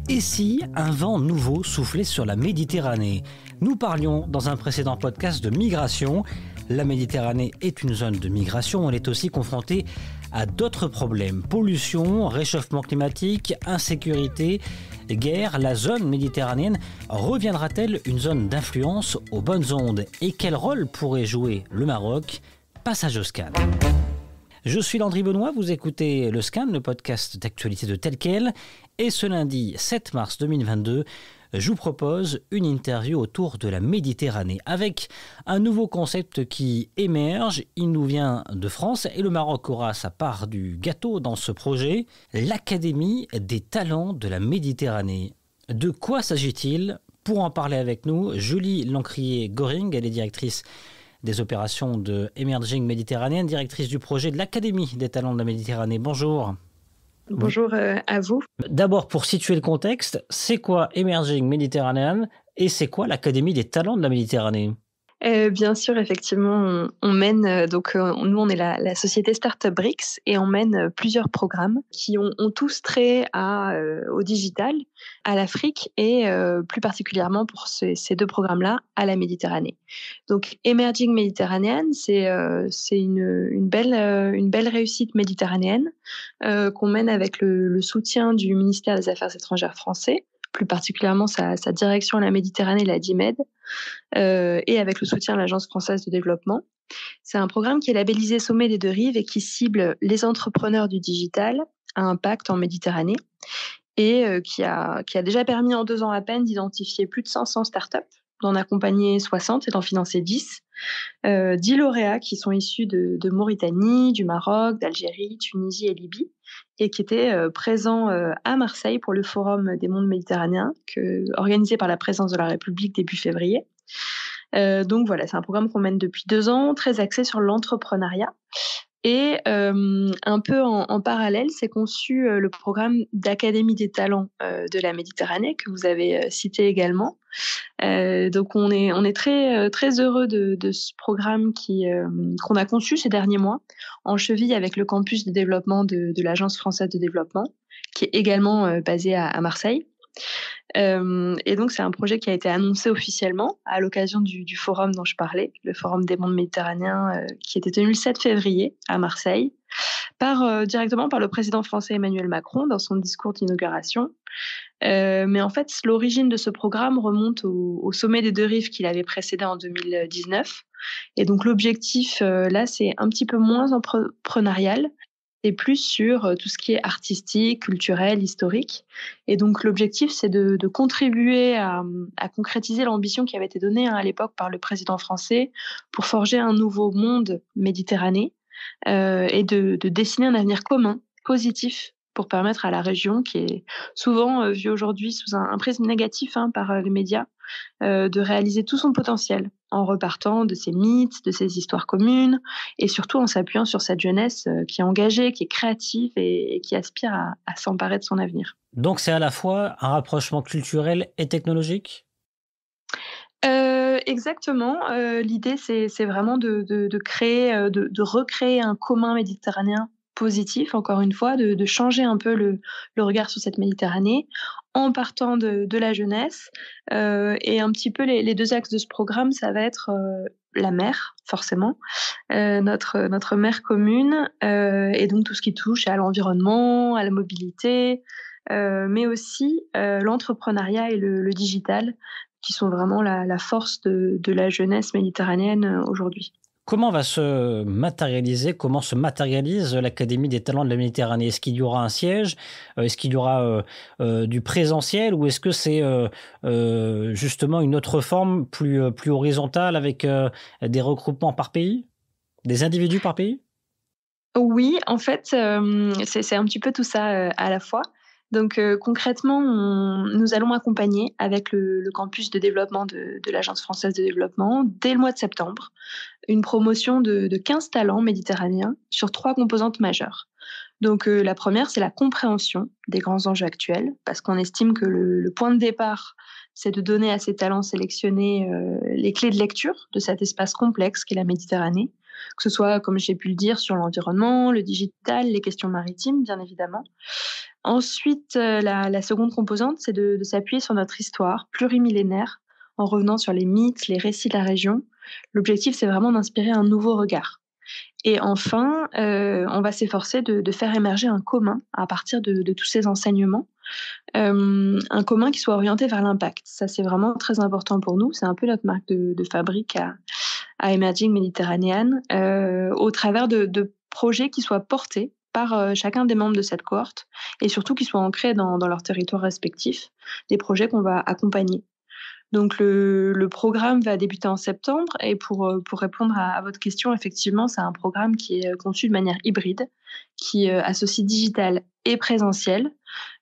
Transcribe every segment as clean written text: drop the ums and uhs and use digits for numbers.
Et si un vent nouveau soufflait sur la Méditerranée ? Nous parlions dans un précédent podcast de migration. La Méditerranée est une zone de migration, elle est aussi confrontée à d'autres problèmes. Pollution, réchauffement climatique, insécurité, guerre. La zone méditerranéenne reviendra-t-elle une zone d'influence aux bonnes ondes ? Et quel rôle pourrait jouer le Maroc ? Passage au scan. Je suis Landry Benoît, vous écoutez le Scan, le podcast d'actualité de Tel Quel. Et ce lundi 7 mars 2022, je vous propose une interview autour de la Méditerranée avec un nouveau concept qui émerge. Il nous vient de France et le Maroc aura sa part du gâteau dans ce projet, l'Académie des talents de la Méditerranée. De quoi s'agit-il ? Pour en parler avec nous, Julie Lancrier-Goring, elle est directrice des opérations de Emerging Méditerranéenne, directrice du projet de l'Académie des talents de la Méditerranée. Bonjour. Bonjour à vous. D'abord, pour situer le contexte, c'est quoi Emerging Méditerranéenne et c'est quoi l'Académie des talents de la Méditerranée ? Bien sûr, effectivement, on mène, nous on est la société Startup Bricks et on mène plusieurs programmes qui ont tous trait au digital, à l'Afrique et plus particulièrement pour ces deux programmes-là, à la Méditerranée. Donc Emerging Méditerranéenne, c'est une belle réussite méditerranéenne qu'on mène avec le soutien du ministère des Affaires étrangères français, plus particulièrement sa direction à la Méditerranée, la DIMED, et avec le soutien de l'Agence française de développement. C'est un programme qui est labellisé Sommet des deux rives et qui cible les entrepreneurs du digital à impact en Méditerranée et qui a déjà permis en 2 ans à peine d'identifier plus de 500 startups, d'en accompagner 60 et d'en financer 10. 10 lauréats qui sont issus de Mauritanie, du Maroc, d'Algérie, Tunisie et Libye et qui étaient présents à Marseille pour le Forum des mondes méditerranéens organisé par la présidence de la République début février. Donc voilà, c'est un programme qu'on mène depuis 2 ans, très axé sur l'entrepreneuriat. Et un peu en parallèle, s'est conçu le programme d'Académie des talents de la Méditerranée que vous avez cité également. Donc on est très heureux de ce programme qu'on a conçu ces derniers mois en cheville avec le campus de développement de l'Agence française de développement qui est également basé à Marseille. Et donc c'est un projet qui a été annoncé officiellement à l'occasion du forum dont je parlais, le forum des mondes méditerranéens qui était tenu le 7 février à Marseille, directement par le président français Emmanuel Macron dans son discours d'inauguration. Mais en fait, l'origine de ce programme remonte au sommet des deux rives qu'il avait précédé en 2019. Et donc l'objectif là, c'est un petit peu moins entrepreneurial. C'est plus sur tout ce qui est artistique, culturel, historique. Et donc l'objectif, c'est de contribuer à concrétiser l'ambition qui avait été donnée à l'époque par le président français pour forger un nouveau monde méditerranéen et de dessiner un avenir commun, positif, pour permettre à la région, qui est souvent vue aujourd'hui sous un prisme négatif par les médias, de réaliser tout son potentiel en repartant de ses mythes, de ses histoires communes et surtout en s'appuyant sur cette jeunesse qui est engagée, qui est créative et qui aspire à s'emparer de son avenir. Donc c'est à la fois un rapprochement culturel et technologique ? Exactement. L'idée, c'est vraiment de créer, de recréer un commun méditerranéen positif, encore une fois, de changer un peu le regard sur cette Méditerranée en partant de la jeunesse. Et un petit peu les 2 axes de ce programme, ça va être la mer, forcément, notre mer commune, et donc tout ce qui touche à l'environnement, à la mobilité, mais aussi l'entrepreneuriat et le digital, qui sont vraiment la force de la jeunesse méditerranéenne aujourd'hui. Comment se matérialise l'Académie des talents de la Méditerranée ? Est-ce qu'il y aura un siège ? Est-ce qu'il y aura du présentiel ? Ou est-ce que c'est justement une autre forme plus horizontale avec des regroupements par pays ? Des individus par pays ? Oui, en fait, c'est un petit peu tout ça à la fois. Donc concrètement, nous allons accompagner avec le campus de développement de l'Agence française de développement dès le mois de septembre une promotion de 15 talents méditerranéens sur 3 composantes majeures. Donc la première, c'est la compréhension des grands enjeux actuels, parce qu'on estime que le point de départ, c'est de donner à ces talents sélectionnés les clés de lecture de cet espace complexe qu'est la Méditerranée, que ce soit, comme j'ai pu le dire, sur l'environnement, le digital, les questions maritimes, bien évidemment. Ensuite, la seconde composante, c'est de s'appuyer sur notre histoire plurimillénaire en revenant sur les mythes, les récits de la région. L'objectif, c'est vraiment d'inspirer un nouveau regard. Et enfin, on va s'efforcer de faire émerger un commun à partir de tous ces enseignements, un commun qui soit orienté vers l'impact. Ça, c'est vraiment très important pour nous. C'est un peu notre marque de fabrique à Emerging Mediterranean, au travers de projets qui soient portés par chacun des membres de cette cohorte et surtout qui soient ancrés dans leurs territoires respectifs, des projets qu'on va accompagner. Donc le programme va débuter en septembre et pour répondre à votre question, effectivement, c'est un programme qui est conçu de manière hybride, qui associe digital et présentiel,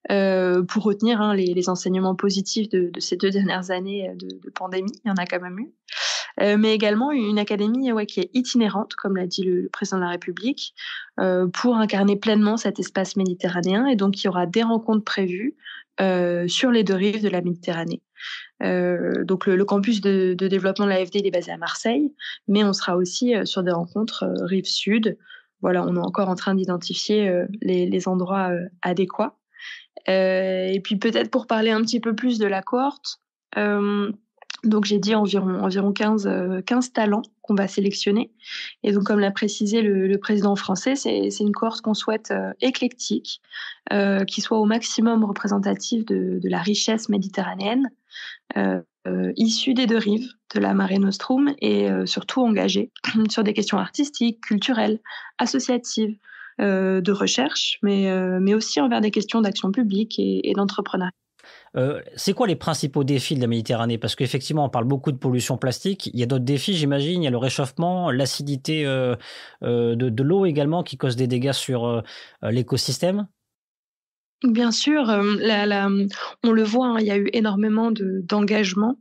pour retenir les enseignements positifs de ces 2 dernières années de pandémie. Il y en a quand même eu. Mais également une académie qui est itinérante, comme l'a dit le président de la République, pour incarner pleinement cet espace méditerranéen. Et donc, il y aura des rencontres prévues sur les 2 rives de la Méditerranée. Donc le campus de développement de l'AFD, il est basé à Marseille, mais on sera aussi sur des rencontres rive sud. Voilà, on est encore en train d'identifier les endroits adéquats. Et puis peut-être pour parler un petit peu plus de la cohorte, donc j'ai dit environ 15 talents qu'on va sélectionner. Et donc comme l'a précisé le président français, c'est une cohorte qu'on souhaite éclectique, qui soit au maximum représentative de la richesse méditerranéenne, issue des 2 rives de la Mare Nostrum et surtout engagée sur des questions artistiques, culturelles, associatives, de recherche, mais aussi envers des questions d'action publique et d'entrepreneuriat. C'est quoi les principaux défis de la Méditerranée? Parce qu'effectivement, on parle beaucoup de pollution plastique. Il y a d'autres défis, j'imagine. Il y a le réchauffement, l'acidité de l'eau également qui cause des dégâts sur l'écosystème. Bien sûr, on le voit, il y a eu énormément d'engagement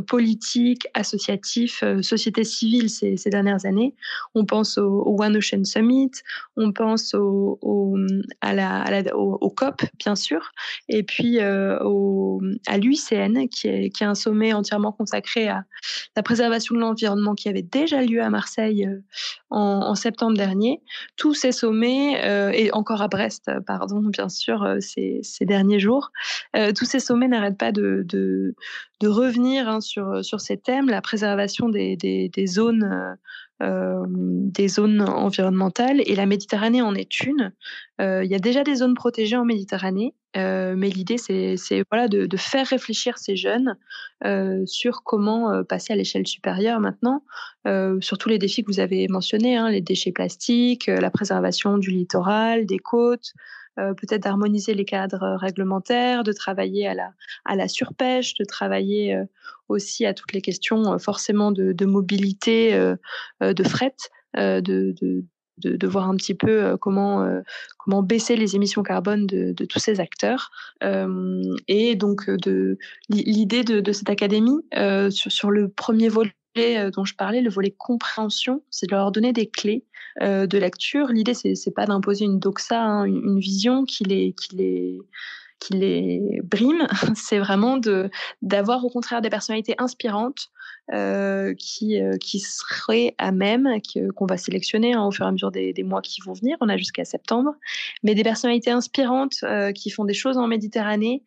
politique, associatif, société civile ces dernières années. On pense au One Ocean Summit, on pense au COP, bien sûr, et puis à l'UICN, qui est un sommet entièrement consacré à la préservation de l'environnement qui avait déjà lieu à Marseille en septembre dernier. Tous ces sommets, et encore à Brest, pardon, bien sûr, ces derniers jours, tous ces sommets n'arrêtent pas de revenir sur ces thèmes, la préservation des zones environnementales, et la Méditerranée en est une. Il y a déjà des zones protégées en Méditerranée, mais l'idée c'est voilà de faire réfléchir ces jeunes sur comment passer à l'échelle supérieure maintenant, sur tous les défis que vous avez mentionnés, les déchets plastiques, la préservation du littoral, des côtes, peut-être d'harmoniser les cadres réglementaires, de travailler à la surpêche, de travailler aussi à toutes les questions forcément de mobilité, de fret, de voir un petit peu comment baisser les émissions carbone de tous ces acteurs. Et donc l'idée de cette académie, sur le premier volet dont je parlais, le volet compréhension, c'est de leur donner des clés de lecture. L'idée, c'est pas d'imposer une doxa, une vision qui les brime. C'est vraiment d'avoir au contraire des personnalités inspirantes qui seraient à même, qu'on va sélectionner au fur et à mesure des mois qui vont venir. On a jusqu'à septembre, mais des personnalités inspirantes qui font des choses en Méditerranée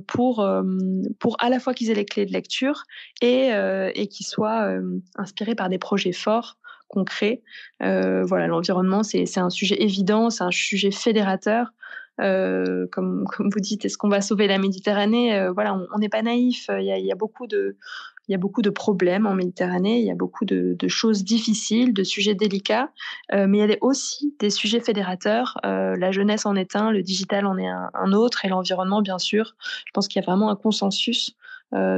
pour à la fois qu'ils aient les clés de lecture et qu'ils soient inspirés par des projets forts, concrets. Voilà, l'environnement, c'est un sujet évident, c'est un sujet fédérateur. Comme vous dites, est-ce qu'on va sauver la Méditerranée? Voilà, on n'est pas naïf. Il y a beaucoup de problèmes en Méditerranée. Il y a beaucoup de choses difficiles, de sujets délicats, mais il y a aussi des sujets fédérateurs. La jeunesse en est un, le digital en est un autre, et l'environnement, bien sûr. Je pense qu'il y a vraiment un consensus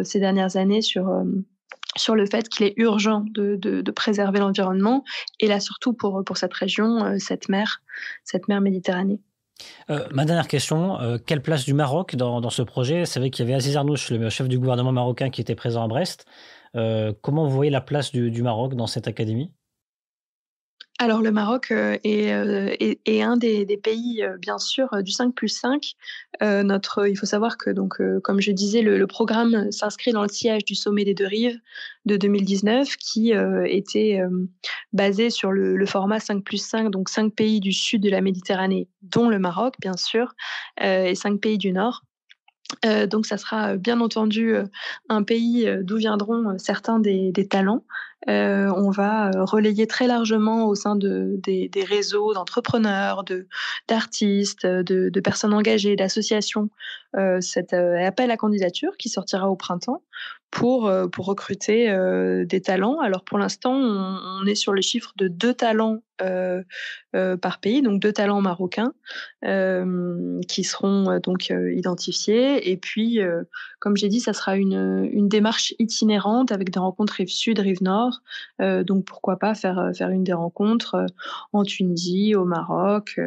ces dernières années sur le fait qu'il est urgent de préserver l'environnement, et là surtout pour cette région, cette mer Méditerranée. Ma dernière question, quelle place du Maroc dans ce projet? C'est vrai qu'il y avait Aziz Arnouch, le chef du gouvernement marocain, qui était présent à Brest. Comment vous voyez la place du Maroc dans cette académie? Alors le Maroc est un des pays, bien sûr, du 5+5. Il faut savoir que donc, comme je disais, le programme s'inscrit dans le sillage du sommet des 2 rives de 2019 qui, était, basé sur le format 5+5, donc 5 pays du sud de la Méditerranée, dont le Maroc bien sûr, et 5 pays du nord. Donc ça sera, bien entendu, un pays, d'où viendront, certains des talents. On va, relayer très largement au sein des réseaux d'entrepreneurs, d'artistes, de personnes engagées, d'associations, cet, appel à candidature qui sortira au printemps pour recruter, des talents. Alors pour l'instant, on est sur les chiffres de 2 talents, par pays, donc 2 talents marocains, qui seront, donc identifiés et puis, comme j'ai dit, ça sera une démarche itinérante avec des rencontres rive sud, rive nord, donc pourquoi pas faire une des rencontres, en Tunisie, au Maroc,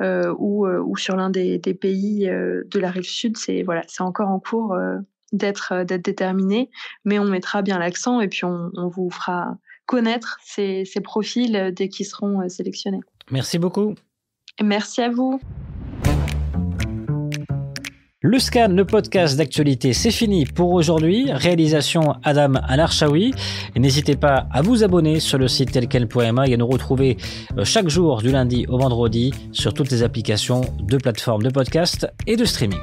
ou sur l'un des pays, de la rive sud. C'est encore en cours, d'être déterminé, mais on mettra bien l'accent et puis on vous fera connaître ces profils, dès qu'ils seront, sélectionnés. Merci beaucoup. Merci à vous. Le Scan, le podcast d'actualité, c'est fini pour aujourd'hui. Réalisation Adam Al-Arshawi. N'hésitez pas à vous abonner sur le site telquel.ma et à nous retrouver chaque jour du lundi au vendredi sur toutes les applications de plateformes de podcast et de streaming.